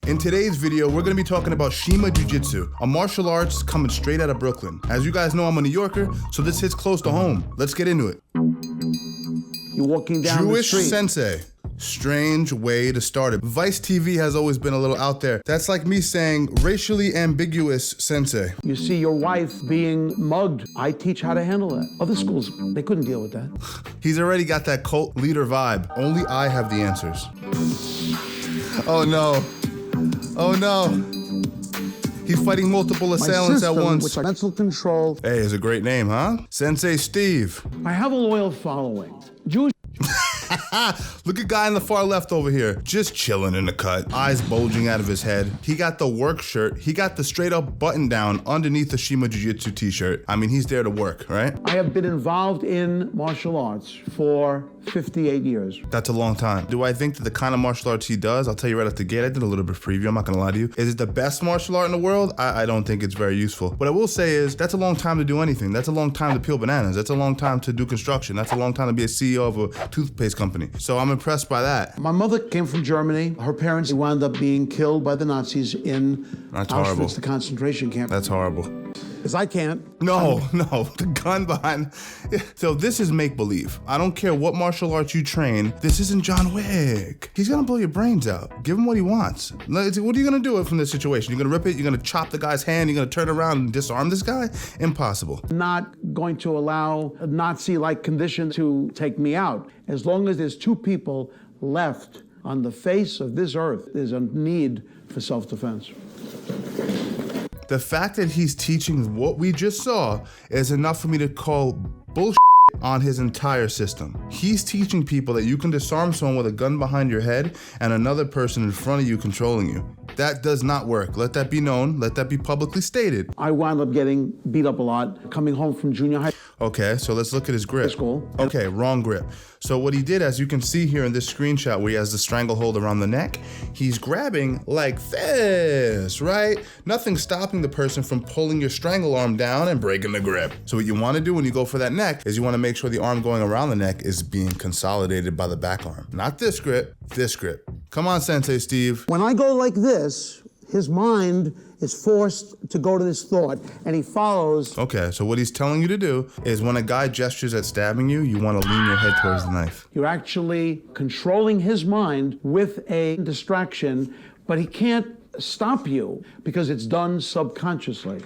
In today's video, we're gonna be talking about Shima Jiu-Jitsu, a martial arts coming straight out of Brooklyn. As you guys know, I'm a New Yorker, so this hits close to home. Let's get into it. You're walking down Jewish the street. Sensei. Strange way to start it. Vice TV has always been a little out there. That's like me saying racially ambiguous Sensei. You see your wife being mugged. I teach how to handle that. Other schools, they couldn't deal with that. He's already got that cult leader vibe. Only I have the answers. Oh no. Oh no. He's fighting multiple assailants at once. Which are mental control. Hey, it's a great name, huh? Sensei Steve. I have a loyal following. Jewish. Look at guy in the far left over here, just chilling in the cut, eyes bulging out of his head. He got the work shirt. He got the straight up button down underneath the Shima Jiu-Jitsu t-shirt. I mean, he's there to work, right? I have been involved in martial arts for 58 years. That's a long time. Do I think that the kind of martial arts he does, I'll tell you right off the gate, I did a little bit of preview, I'm not gonna lie to you. Is it the best martial art in the world? I don't think it's very useful. What I will say is, that's a long time to do anything. That's a long time to peel bananas. That's a long time to do construction. That's a long time to be a CEO of a toothpaste company. So I'm impressed by that. My mother came from Germany. Her parents wound up being killed by the Nazis in That's Auschwitz, horrible. the concentration camp. That's horrible. Because I can't. No, the gun behind. So this is make-believe. I don't care what martial arts you train. This isn't John Wick. He's gonna blow your brains out. Give him what he wants. What are you gonna do from this situation? You're gonna rip it, you're gonna chop the guy's hand, you're gonna turn around and disarm this guy? Impossible. Not going to allow a Nazi-like condition to take me out. As long as there's two people left on the face of this earth, there's a need for self-defense. The fact that he's teaching what we just saw is enough for me to call bullshit on his entire system. He's teaching people that you can disarm someone with a gun behind your head and another person in front of you controlling you. That does not work. Let that be known. Let that be publicly stated. I wound up getting beat up a lot, coming home from junior high Okay, so let's look at his grip. school. Okay, wrong grip. So what he did, as you can see here in this screenshot where he has the stranglehold around the neck, he's grabbing like this, right? Nothing stopping the person from pulling your strangle arm down and breaking the grip. So what you wanna do when you go for that neck is you wanna make sure the arm going around the neck is being consolidated by the back arm. Not this grip, this grip. Come on, Sensei Steve. When I go like this, his mind is forced to go to this thought, and he follows. Okay, so what he's telling you to do is when a guy gestures at stabbing you, you wanna lean your head towards the knife. You're actually controlling his mind with a distraction, but he can't stop you because it's done subconsciously.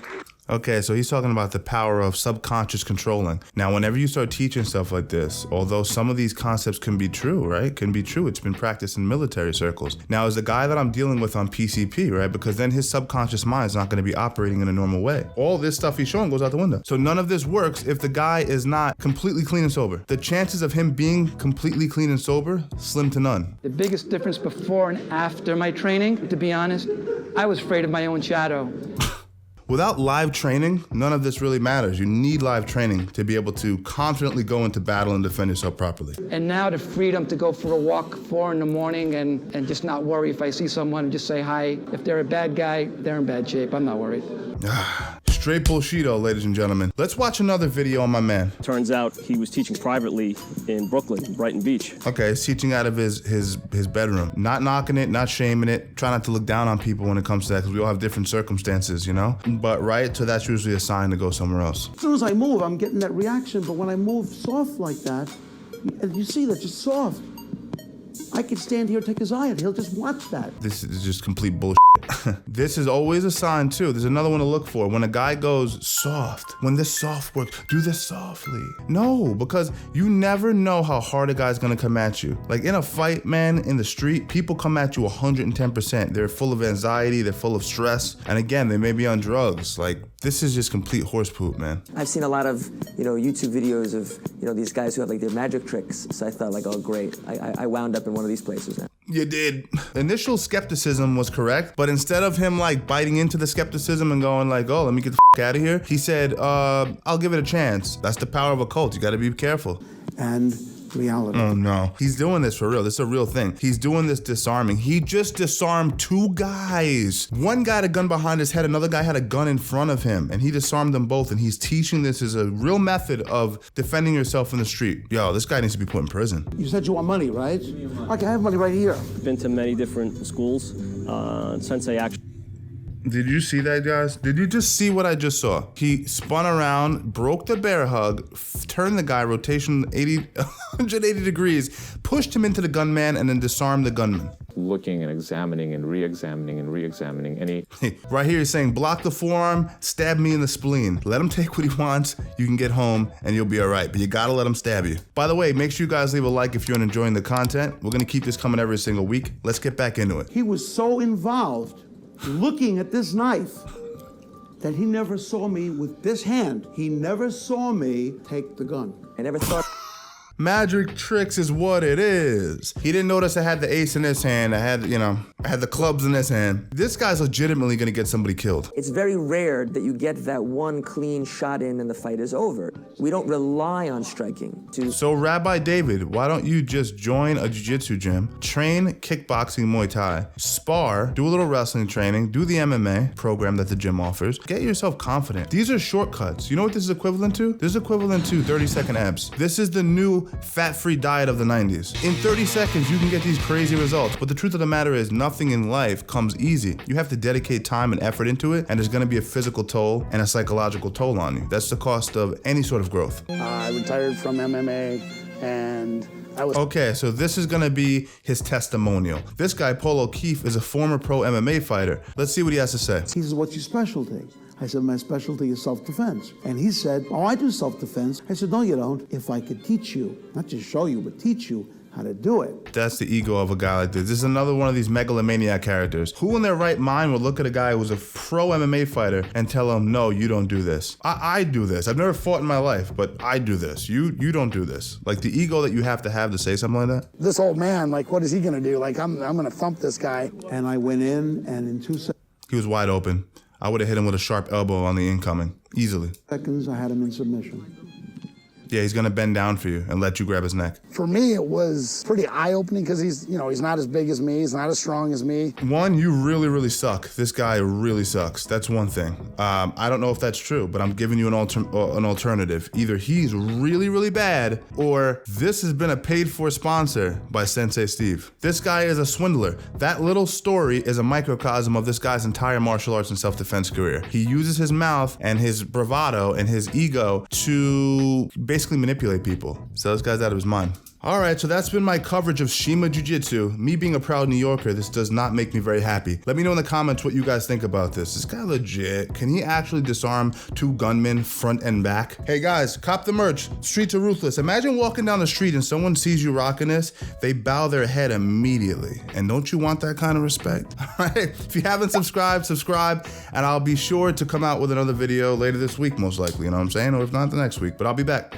Okay, so he's talking about the power of subconscious controlling. Now, whenever you start teaching stuff like this, although some of these concepts can be true, right? Can be true. It's been practiced in military circles. Now, as the guy that I'm dealing with on PCP, right? Because then his subconscious mind is not going to be operating in a normal way. All this stuff he's showing goes out the window. So none of this works if the guy is not completely clean and sober. The chances of him being completely clean and sober, slim to none. The biggest difference before and after my training, to be honest, I was afraid of my own shadow. Without live training, none of this really matters. You need live training to be able to confidently go into battle and defend yourself properly. And now the freedom to go for a walk 4 in the morning and just not worry if I see someone and just say hi. If they're a bad guy, they're in bad shape. I'm not worried. Straight bullshito, ladies and gentlemen. Let's watch another video on my man. Turns out he was teaching privately in Brooklyn, Brighton Beach. Okay, he's teaching out of his bedroom. Not knocking it, not shaming it. Try not to look down on people when it comes to that, because we all have different circumstances, you know? But right, so that's usually a sign to go somewhere else. As soon as I move, I'm getting that reaction, but when I move soft like that, and you see that, just soft, I could stand here and take his eye out. He'll just watch that. This is just complete bullshit. This is always a sign too. There's another one to look for. When a guy goes soft, when this soft works, do this softly. No, because you never know how hard a guy's gonna come at you. Like in a fight, man, in the street, people come at you 110%. They're full of anxiety, they're full of stress. And again, they may be on drugs. Like, this is just complete horse poop, man. I've seen a lot of, YouTube videos of, these guys who have like their magic tricks. So I thought like, oh great, I wound up in one of these places now. You did. Initial skepticism was correct, but instead of him like biting into the skepticism and going like, oh, let me get the f out of here, he said, I'll give it a chance. That's the power of a cult. You gotta be careful. And reality. Oh no, he's doing this for real. This is a real thing. He's doing this disarming. He just disarmed 2 guys. One guy had a gun behind his head, another guy had a gun in front of him, and he disarmed them both, and he's teaching this as a real method of defending yourself in the street. Yo, this guy needs to be put in prison. You said you want money, right? Okay, I have money right here. Been to many different schools, Sensei actually. Did you see that, guys? Did you just see what I just saw? He spun around, broke the bear hug, turned the guy rotation 180 degrees, pushed him into the gunman, and then disarmed the gunman. Looking and examining and re-examining and re-examining, and he... Right here, he's saying, block the forearm, stab me in the spleen. Let him take what he wants, you can get home, and you'll be all right, but you gotta let him stab you. By the way, make sure you guys leave a like if you're enjoying the content. We're gonna keep this coming every single week. Let's get back into it. He was so involved looking at this knife that he never saw me with this hand. He never saw me take the gun. I never thought. Magic tricks is what it is. He didn't notice I had the ace in this hand. I had the clubs in this hand. This guy's legitimately gonna get somebody killed. It's very rare that you get that one clean shot in and the fight is over. We don't rely on striking to... So Rabbi David, why don't you just join a jiu-jitsu gym, train kickboxing, Muay Thai, spar, do a little wrestling training, do the MMA program that the gym offers, get yourself confident. These are shortcuts. You know what this is equivalent to? This is equivalent to 30-second abs. This is the new fat-free diet of the 90s. In 30 seconds, you can get these crazy results. But the truth of the matter is nothing in life comes easy. You have to dedicate time and effort into it, and there's gonna be a physical toll and a psychological toll on you. That's the cost of any sort of growth. I retired from MMA, and I was... Okay, so this is gonna be his testimonial. This guy, Paul O'Keefe, is a former pro MMA fighter. Let's see what he has to say. He says, what's your specialty? I said, my specialty is self-defense. And he said, oh, I do self-defense. I said, no, you don't. If I could teach you, not just show you, but teach you how to do it. That's the ego of a guy like this. This is another one of these megalomaniac characters. Who in their right mind would look at a guy who's a pro MMA fighter and tell him, no, you don't do this. I do this. I've never fought in my life, but I do this. You don't do this. Like the ego that you have to say something like that. This old man, like, what is he gonna do? Like, I'm gonna thump this guy. And I went in, and in 2 He was wide open. I would have hit him with a sharp elbow on the incoming, easily. seconds, I had him in submission. Yeah, he's gonna bend down for you and let you grab his neck. For me, it was pretty eye-opening because he's not as big as me, he's not as strong as me. One, you really, really suck. This guy really sucks. That's one thing. I don't know if that's true, but I'm giving you an alternative. Either he's really, really bad, or this has been a paid-for sponsor by Sensei Steve. This guy is a swindler. That little story is a microcosm of this guy's entire martial arts and self-defense career. He uses his mouth and his bravado and his ego to basically manipulate people. So this guy's out of his mind. All right, so that's been my coverage of Shima Jiu-Jitsu. Me being a proud New Yorker, this does not make me very happy. Let me know in the comments what you guys think about this. Is this guy legit? Can he actually disarm 2 gunmen front and back? Hey guys, cop the merch. Streets are ruthless. Imagine walking down the street and someone sees you rocking this, they bow their head immediately. And don't you want that kind of respect? All right, if you haven't subscribed, subscribe, and I'll be sure to come out with another video later this week, most likely, you know what I'm saying? Or if not, the next week, but I'll be back.